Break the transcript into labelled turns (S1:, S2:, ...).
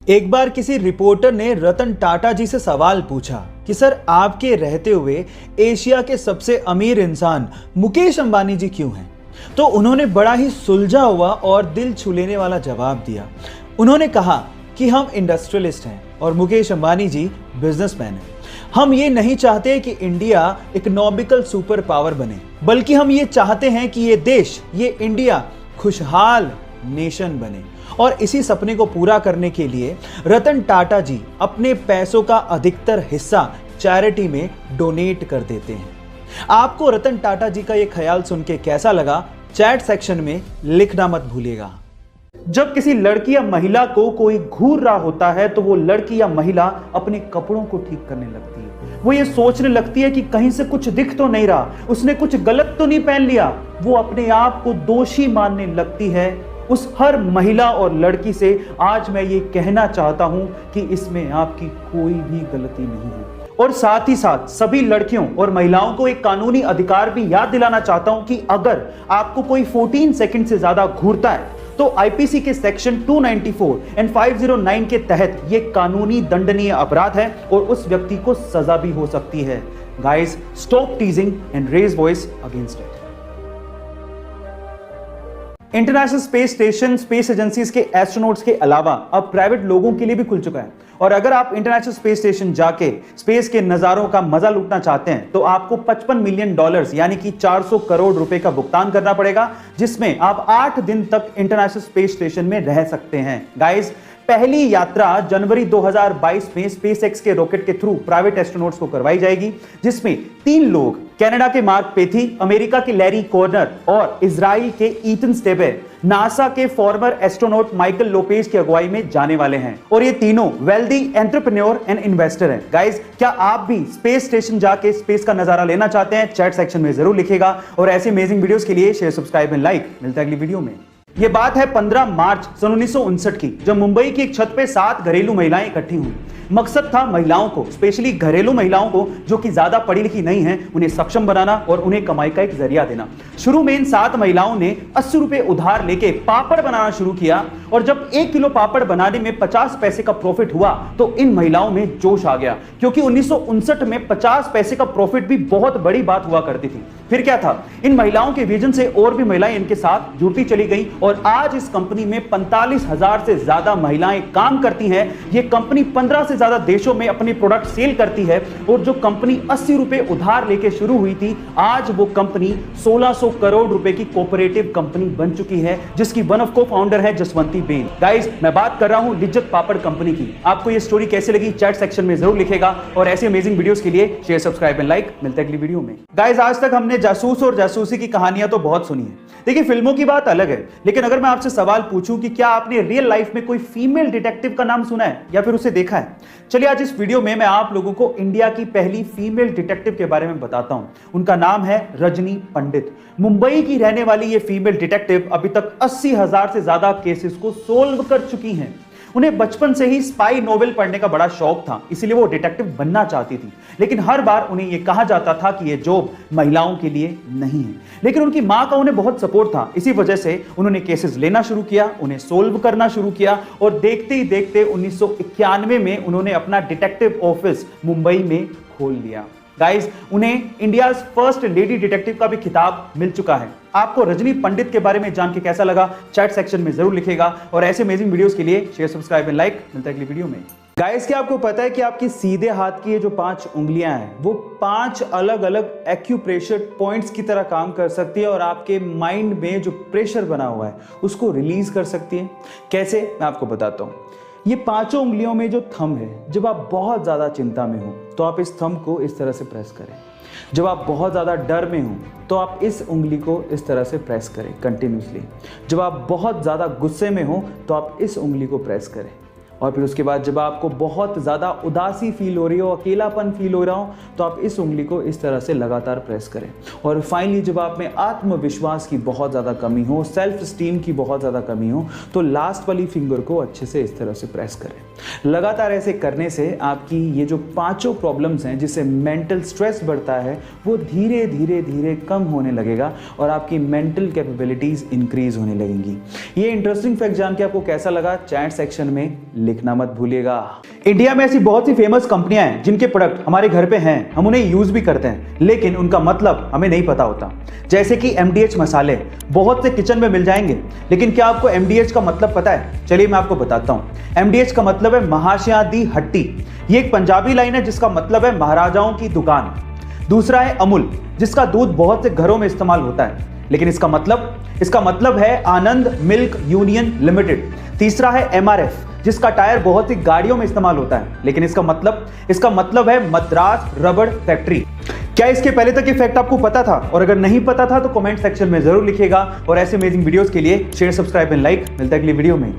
S1: एक बार किसी रिपोर्टर ने रतन टाटा जी से सवाल पूछा कि सर आपके रहते हुए एशिया के सबसे अमीर इंसान मुकेश अंबानी जी क्यों हैं? तो उन्होंने बड़ा ही सुलझा हुआ और दिल छू लेने वाला जवाब दिया। उन्होंने कहा कि हम इंडस्ट्रियलिस्ट हैं और मुकेश अंबानी जी बिजनेसमैन हैं। हम ये नहीं चाहते कि इंडिया इकोनॉमिकल सुपर पावर बने, बल्कि हम ये चाहते हैं कि ये देश, ये इंडिया खुशहाल नेशन बने। और इसी सपने को पूरा करने के लिए रतन टाटा जी अपने पैसों का अधिकतर हिस्सा चैरिटी में डोनेट कर देते हैं। आपको रतन टाटा जी का ये ख्याल सुन के कैसा लगा, चैट सेक्शन में लिखना मत भूलिएगा। जब किसी लड़की या महिला को कोई घूर रहा होता है तो वो लड़की या महिला अपने कपड़ों को ठीक करने लगती है। वो ये सोचने लगती है कि कहीं से कुछ दिख तो नहीं रहा, उसने कुछ गलत तो नहीं पहन लिया। वो अपने आप को दोषी मानने लगती है। उस हर महिला और लड़की से आज मैं ये कहना चाहता हूं कि इसमें आपकी कोई भी गलती नहीं है। और साथ ही साथ सभी लड़कियों और महिलाओं को एक कानूनी अधिकार भी याद दिलाना चाहता हूं कि अगर आपको कोई 14 सेकंड से ज्यादा घूरता है तो आईपीसी के सेक्शन 294 एंड 509 के तहत यह कानूनी दंडनीय अपराध है और उस व्यक्ति को सजा भी हो सकती है। Guys, stop teasing and raise voice against it. International Space Station space agencies के एस्ट्रोनॉट्स के अलावा अब प्राइवेट लोगों के लिए भी खुल चुका है। और अगर आप इंटरनेशनल स्पेस स्टेशन जाके स्पेस के नजारों का मजा लूटना चाहते हैं तो आपको $55 मिलियन यानी कि 400 करोड़ रुपए का भुगतान करना पड़ेगा, जिसमें आप 8 दिन तक इंटरनेशनल स्पेस स्टेशन में रह सकते हैं। गाइस, पहली यात्रा जनवरी 2022 में स्पेसएक्स के रॉकेट के थ्रू प्राइवेट एस्ट्रोनॉट्स को करवाई जाएगी, जिसमें 3 लोग कनाडा के मार्क पेथी, अमेरिका के लैरी कॉर्नर और इजराइल के ईथन स्टेबे नासा के फॉर्मर एस्ट्रोनॉट माइकल लोपेज की अगुवाई में जाने वाले हैं। और ये तीनों वेल्दी एंटरप्रेन्योर एंड इन्वेस्टर हैं। गाइस, क्या आप भी स्पेस स्टेशन जाके स्पेस का नजारा लेना चाहते हैं? चैट सेक्शन में जरूर लिखेगा। और ऐसे अमेजिंग वीडियोस के लिए शेयर, सब्सक्राइब एंड लाइक। मिलता है अगली वीडियो में। यह बात है 15 मार्च सन 1959 की, जब मुंबई की एक छत पे 7 घरेलू महिलाएं इकट्ठी हुई। मकसद था महिलाओं को, स्पेशली घरेलू महिलाओं को जो कि ज्यादा पढ़ी लिखी नहीं हैं, उन्हें सक्षम बनाना और उन्हें कमाई का एक जरिया देना। शुरू में इन 7 महिलाओं ने 80 रुपए उधार लेके पापड़ बनाना शुरू किया और जब 1 किलो पापड़ बनाने में 50 पैसे का प्रॉफिट हुआ तो इन महिलाओं में जोश आ गया, क्योंकि 1959 में 50 पैसे का प्रॉफिट भी बहुत बड़ी बात हुआ करती थी। फिर क्या था, इन महिलाओं के विजन से और भी महिलाएं इनके साथ जुड़ती चली गई और आज इस कंपनी में 45,000 से ज्यादा महिलाएं काम करती हैं। यह कंपनी 15 से ज्यादा देशों में अपने प्रोडक्ट सेल करती है और जो कंपनी 80 रुपए उधार लेके शुरू हुई थी, आज वो कंपनी 1600 करोड़ रुपए की कोऑपरेटिव कंपनी बन चुकी है, जिसकी वन ऑफ को फाउंडर है जसवंती बेन। गाइस, मैं बात कर रहा हूं लिज्जत पापड़ कंपनी की। आपको ये स्टोरी कैसे लगी चैट सेक्शन में जरूर लिखेगा। और ऐसे अमेजिंग वीडियोस के लिए शेयर, सब्सक्राइब एंड लाइक। मिलते हैं अगली वीडियो में। गाइस, आज तक हमने जासूस और जासूसी की कहानियां तो बहुत सुनी है। देखिए, फिल्मों की बात अलग है, लेकिन अगर मैं आपसे सवाल पूछूं कि क्या आपने रियल लाइफ में कोई फीमेल डिटेक्टिव का नाम सुना है या फिर उसे देखा है? चलिए, आज इस वीडियो में मैं आप लोगों को इंडिया की पहली फीमेल डिटेक्टिव के बारे में बताता हूं। उनका नाम है रजनी पंडित। मुंबई की रहने वाली ये फीमेल डिटेक्टिव अभी तक 80,000 से ज्यादा केसेस को सोल्व कर चुकी हैं। उन्हें बचपन से ही स्पाई नोवेल पढ़ने का बड़ा शौक था, इसलिए वो डिटेक्टिव बनना चाहती थी। लेकिन हर बार उन्हें यह कहा जाता था कि यह जॉब महिलाओं के लिए नहीं है। लेकिन उनकी मां का उन्हें बहुत सपोर्ट था, इसी वजह से उन्होंने केसेस लेना शुरू किया, उन्हें सोल्व करना शुरू किया और देखते ही देखते 1991 में उन्होंने अपना डिटेक्टिव ऑफिस मुंबई में खोल लिया। गाइस, उन्हें इंडिया फर्स्ट लेडी डिटेक्टिव का भी खिताब मिल चुका है। आपको रजनी पंडित के बारे में जान के कैसा लगा चैट सेक्शन में जरूर लिखेगा। और ऐसे अमेजिंग वीडियोस के लिए शेयर, सब्सक्राइब एंड लाइक। मिलता है अगली वीडियो में। गाइस, क्या आपको पता है कि आपकी सीधे हाथ की ये जो 5 उंगलियां हैं वो 5 अलग अलग एक्यूप्रेशर पॉइंट्स की तरह काम कर सकती है और आपके माइंड में जो प्रेशर बना हुआ है उसको रिलीज कर सकती है। कैसे, मैं आपको बताता हूँ। ये 5 उंगलियों में जो थंब है, जब आप बहुत ज्यादा चिंता में हो तो आप इस थंब को इस तरह से प्रेस करें। जब आप बहुत ज़्यादा डर में हो तो आप इस उंगली को इस तरह से प्रेस करें कंटिन्यूसली। जब आप बहुत ज़्यादा गुस्से में हो तो आप इस उंगली को प्रेस करें। और फिर उसके बाद जब आपको बहुत ज़्यादा उदासी फील हो रही हो, अकेलापन फील हो रहा हो, तो आप इस उंगली को इस तरह से लगातार प्रेस करें। और फाइनली जब आप में आत्मविश्वास की बहुत ज़्यादा कमी हो, सेल्फ स्टीम की बहुत ज़्यादा कमी हो, तो लास्ट वाली फिंगर को अच्छे से इस तरह से प्रेस करें। लगातार ऐसे करने से आपकी ये जो 5 प्रॉब्लम्स हैं जिससे मेंटल स्ट्रेस बढ़ता है वो धीरे धीरे धीरे कम होने लगेगा और आपकी मेंटल कैपेबिलिटीज़ इंक्रीज होने लगेंगी। ये इंटरेस्टिंग फैक्ट जान के आपको कैसा लगा चैट सेक्शन में लिखना मत भूलिएगा। इंडिया में ऐसी बहुत सी फेमस कंपनियां हैं जिनके प्रोडक्ट हमारे घर पे हैं, हम उन्हें यूज भी करते हैं, लेकिन उनका मतलब हमें नहीं पता होता। जैसे कि MDH मसाले बहुत से किचन में मिल जाएंगे, लेकिन क्या आपको MDH का मतलब पता है? चलिए मैं आपको बताता हूं। MDH का मतलब है महाशया दी हट्टी। ये एक पंजाबी लाइन है जिसका मतलब है महाराजाओं की दुकान। दूसरा है अमूल, जिसका दूध बहुत से घरों में इस्तेमाल होता है, लेकिन इसका मतलब है आनंद मिल्क यूनियन लिमिटेड। तीसरा है MRF, जिसका टायर बहुत सी गाड़ियों में इस्तेमाल होता है, लेकिन इसका मतलब है मद्रास रबड़ फैक्ट्री। क्या इसके पहले तक ये फैक्ट आपको पता था? और अगर नहीं पता था तो कमेंट सेक्शन में जरूर लिखिएगा। और ऐसे अमेजिंग वीडियोस के लिए शेयर, सब्सक्राइब एंड लाइक। मिलता है अगली वीडियो में।